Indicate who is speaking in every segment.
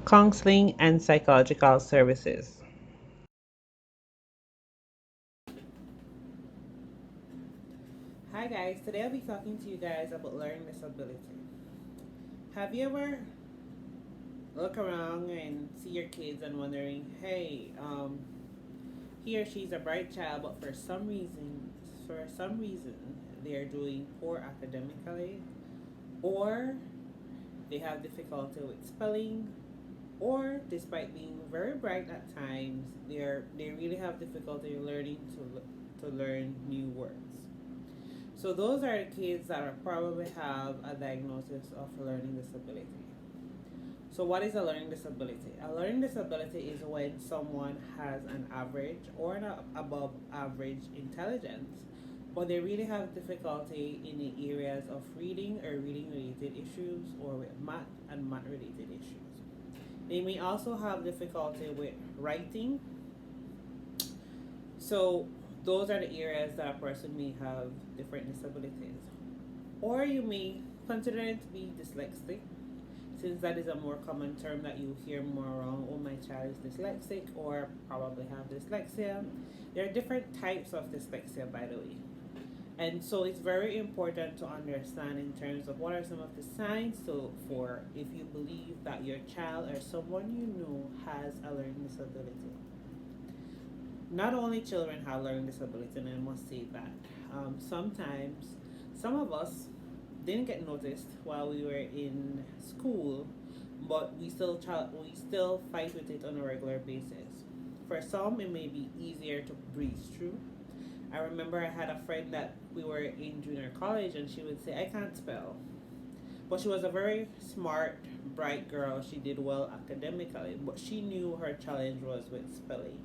Speaker 1: counseling, and psychological services. Hi guys, today I'll be talking to you guys about learning disability. Have you ever look around and see your kids and wondering, hey, he or she's a bright child, but for some reason, they are doing poor academically, or they have difficulty with spelling, or despite being very bright at times, they really have difficulty learning to learn new words. So those are the kids that are probably have a diagnosis of learning disability. So what is a learning disability? A learning disability is when someone has an average or an above average intelligence, but they really have difficulty in the areas of reading or reading related issues, or with math and math related issues. They may also have difficulty with writing. So those are the areas that a person may have different disabilities. Or you may consider it to be dyslexic, since that is a more common term that you hear more around. Oh, my child is dyslexic, or probably have dyslexia. There are different types of dyslexia, by the way. And so it's very important to understand in terms of what are some of the signs to look for if you believe that your child or someone you know has a learning disability. Not only children have learning disability, and I must say that sometimes some of us didn't get noticed while we were in school, but we still fight with it on a regular basis. For some, it may be easier to breeze through. I remember I had a friend that we were in junior college, and she would say, "I can't spell." But she was a very smart, bright girl. She did well academically, but she knew her challenge was with spelling.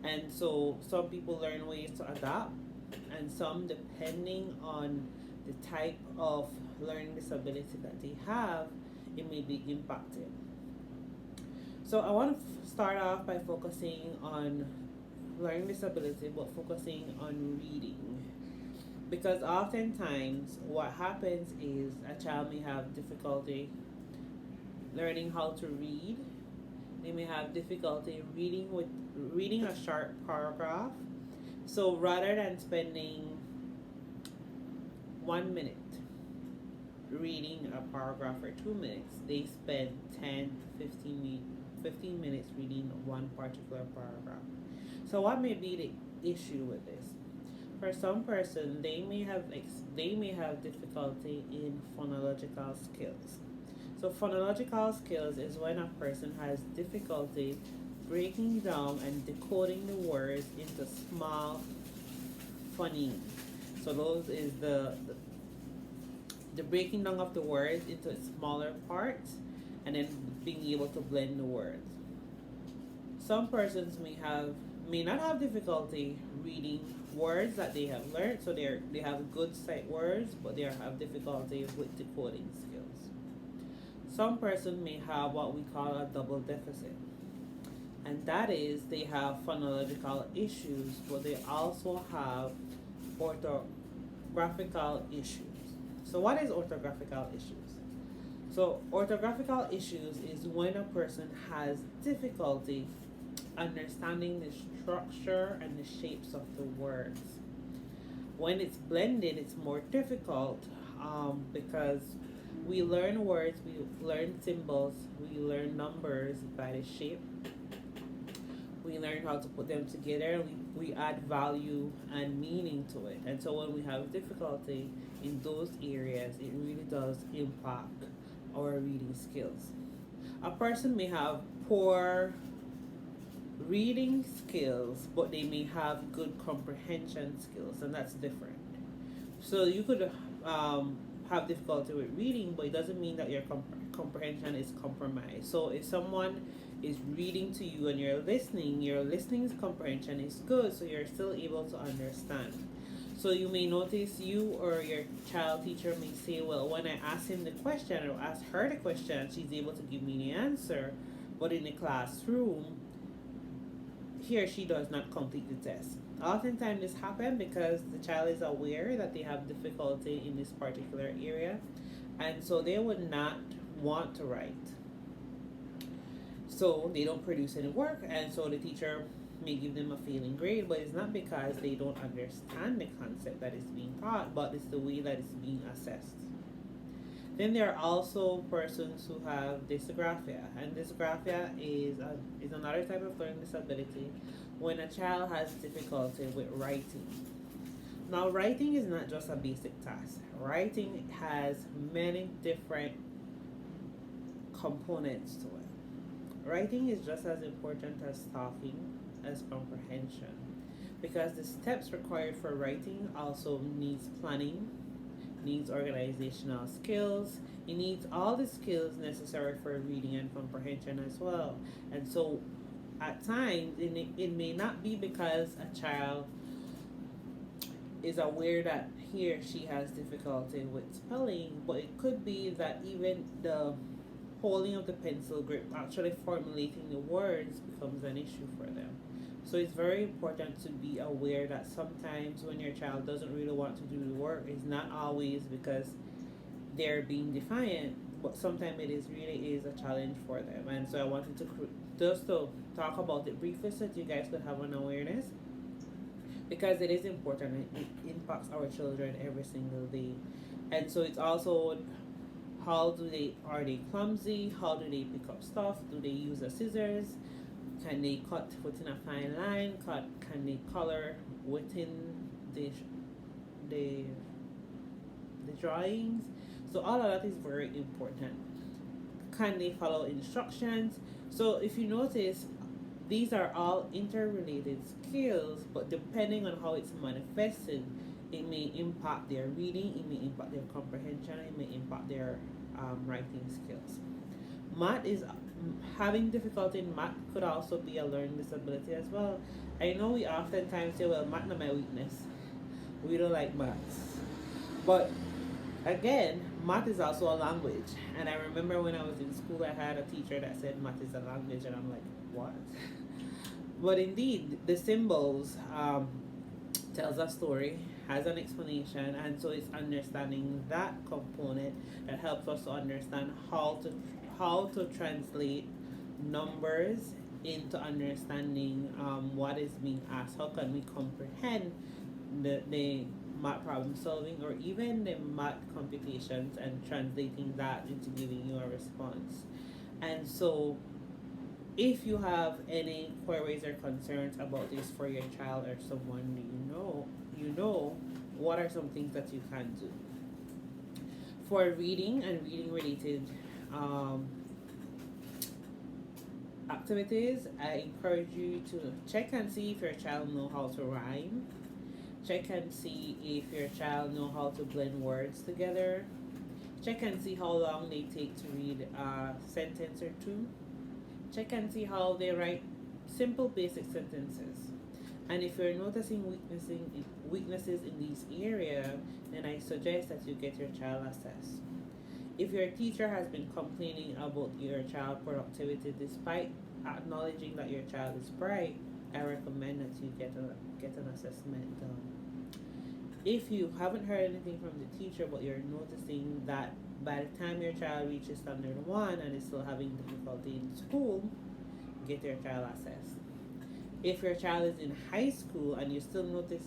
Speaker 1: And so some people learn ways to adapt, and some, depending on the type of learning disability that they have, it may be impacted. So I want to start off by focusing on learning disability, but focusing on reading. Because oftentimes what happens is a child may have difficulty learning how to read. They may have difficulty reading a short paragraph. So rather than spending 1 minute reading a paragraph for 2 minutes, they spend 10 to 15 minutes reading one particular paragraph. So what may be the issue with this? For some person, they may have difficulty in phonological skills. So phonological skills is when a person has difficulty breaking down and decoding the words into small phonemes. So those is the breaking down of the words into smaller parts, and then being able to blend the words. Some persons may not have difficulty reading words that they have learned, so they have good sight words, but they have difficulty with decoding skills. Some person may have what we call a double deficit, and that is they have phonological issues, but they also have orthographical issues. So what is orthographical issues? So orthographical issues is when a person has difficulty understanding the structure and the shapes of the words. When it's blended, it's more difficult, because we learn words, we learn symbols, we learn numbers by the shape. We learn how to put them together. We add value and meaning to it. And so when we have difficulty in those areas, it really does impact our reading skills. A person may have poor reading skills, but they may have good comprehension skills, and that's different. So you could have difficulty with reading, but it doesn't mean that your comprehension is compromised. So if someone is reading to you and your listening comprehension is good, so you're still able to understand. So you may notice you or your child teacher may say, well, when I ask him the question or ask her the question, she's able to give me the answer, but in the classroom, he or she does not complete the test. Oftentimes this happens because the child is aware that they have difficulty in this particular area, and so they would not want to write. So they don't produce any work, and so the teacher may give them a failing grade, but it's not because they don't understand the concept that is being taught, but it's the way that it's being assessed. Then there are also persons who have dysgraphia, and dysgraphia is another type of learning disability when a child has difficulty with writing. Now, writing is not just a basic task. Writing has many different components to it. Writing is just as important as talking, as comprehension, because the steps required for writing also needs planning, needs organizational skills, it needs all the skills necessary for reading and comprehension as well. And so at times it may not be because a child is aware that he or she has difficulty with spelling, but it could be that even the holding of the pencil grip, actually formulating the words, becomes an issue for them. So it's very important to be aware that sometimes when your child doesn't really want to do the work, it's not always because they're being defiant, but sometimes it really is a challenge for them. And so I wanted to just to talk about it briefly so that you guys could have an awareness, because it is important. It impacts our children every single day. And so it's also, how are they clumsy? How do they pick up stuff? Do they use a scissors? Can they cut within a fine line? Can they color within the the drawings? So all of that is very important. Can they follow instructions? So if you notice, these are all interrelated skills, but depending on how it's manifested, it may impact their reading, it may impact their comprehension, it may impact their writing skills. Math is Having difficulty in math could also be a learning disability as well. I know we oftentimes say, well, math is my weakness. We don't like maths. But again, math is also a language. And I remember when I was in school, I had a teacher that said math is a language, and I'm like, what? But indeed, the symbols tells a story, has an explanation, and so it's understanding that component that helps us to understand how to translate numbers into understanding what is being asked. How can we comprehend the math problem solving, or even the math computations, and translating that into giving you a response. And so if you have any queries or concerns about this for your child or someone you know what are some things that you can do. For reading and reading related activities, I encourage you to check and see if your child know how to rhyme. Check and see if your child know how to blend words together. Check and see how long they take to read a sentence or two. Check and see how they write simple basic sentences. And if you're noticing weaknesses in these areas, then I suggest that you get your child assessed. If your teacher has been complaining about your child productivity despite acknowledging that your child is bright, I recommend that you get an assessment done. If you haven't heard anything from the teacher, but you're noticing that by the time your child reaches standard 1 and is still having difficulty in school, get your child assessed. If your child is in high school and you still notice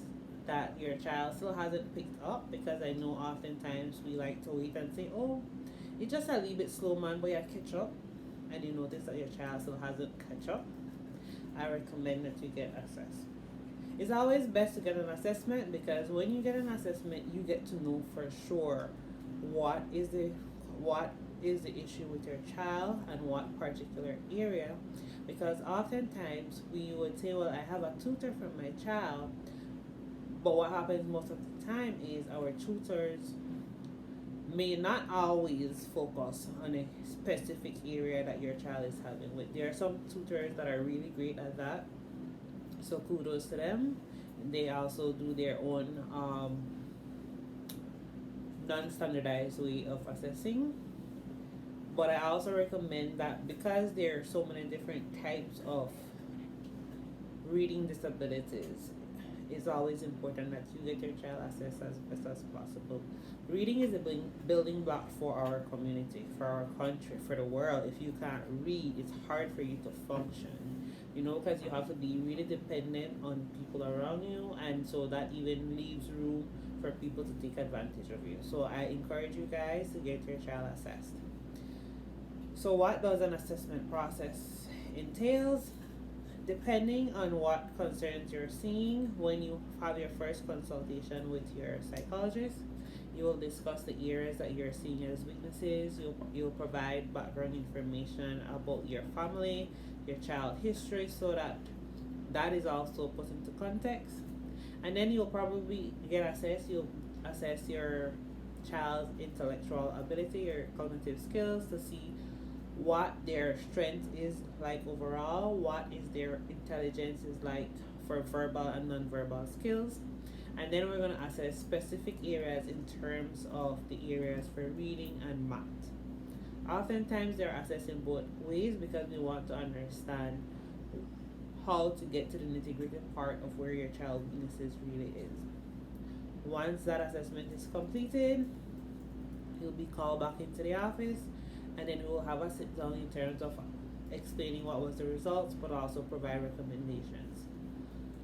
Speaker 1: that your child still hasn't picked up, because I know oftentimes we like to wait and say, oh, it's just a little bit slow, man, but you catch up, and you notice that your child still hasn't catch up, I recommend that you get assessed. It's always best to get an assessment, because when you get an assessment, you get to know for sure what is the issue with your child and what particular area. Because oftentimes we would say, well, I have a tutor for my child, but what happens most of the time is our tutors may not always focus on a specific area that your child is having with. There are some tutors that are really great at that, so kudos to them. They also do their own non-standardized way of assessing. But I also recommend that, because there are so many different types of reading disabilities, it's always important that you get your child assessed as best as possible. Reading is a building block for our community, for our country, for the world. If you can't read, it's hard for you to function. You know, because you have to be really dependent on people around you, and so that even leaves room for people to take advantage of you. So I encourage you guys to get your child assessed. So what does an assessment process entails? Depending on what concerns you're seeing, when you have your first consultation with your psychologist, you will discuss the areas that you're seeing as weaknesses. You'll provide background information about your family, your child history, so that that is also put into context. And then you'll probably get assessed. You'll assess your child's intellectual ability, your cognitive skills, to see what their strength is like overall, what is their intelligence is like for verbal and non-verbal skills. And then we're going to assess specific areas in terms of the areas for reading and math. Oftentimes they're assessed in both ways because we want to understand how to get to the nitty-gritty part of where your child weaknesses really is. Once that assessment is completed, you'll be called back into the office, and then we will have a sit down in terms of explaining what was the results, but also provide recommendations.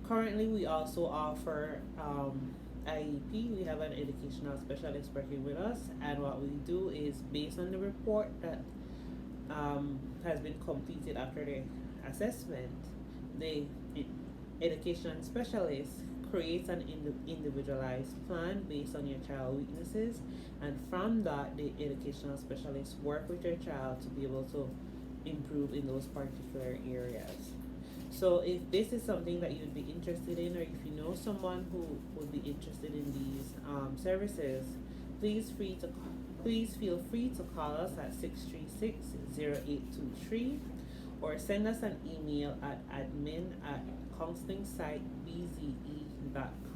Speaker 1: Currently, we also offer IEP. We have an educational specialist working with us, and what we do is based on the report that has been completed after the assessment, the education specialist creates an individualized plan based on your child weaknesses, and from that the educational specialists work with your child to be able to improve in those particular areas. So if this is something that you'd be interested in, or if you know someone who would be interested in these services, please feel free to call us at 636-0823, or send us an email at admin@counseling-site-bze.com.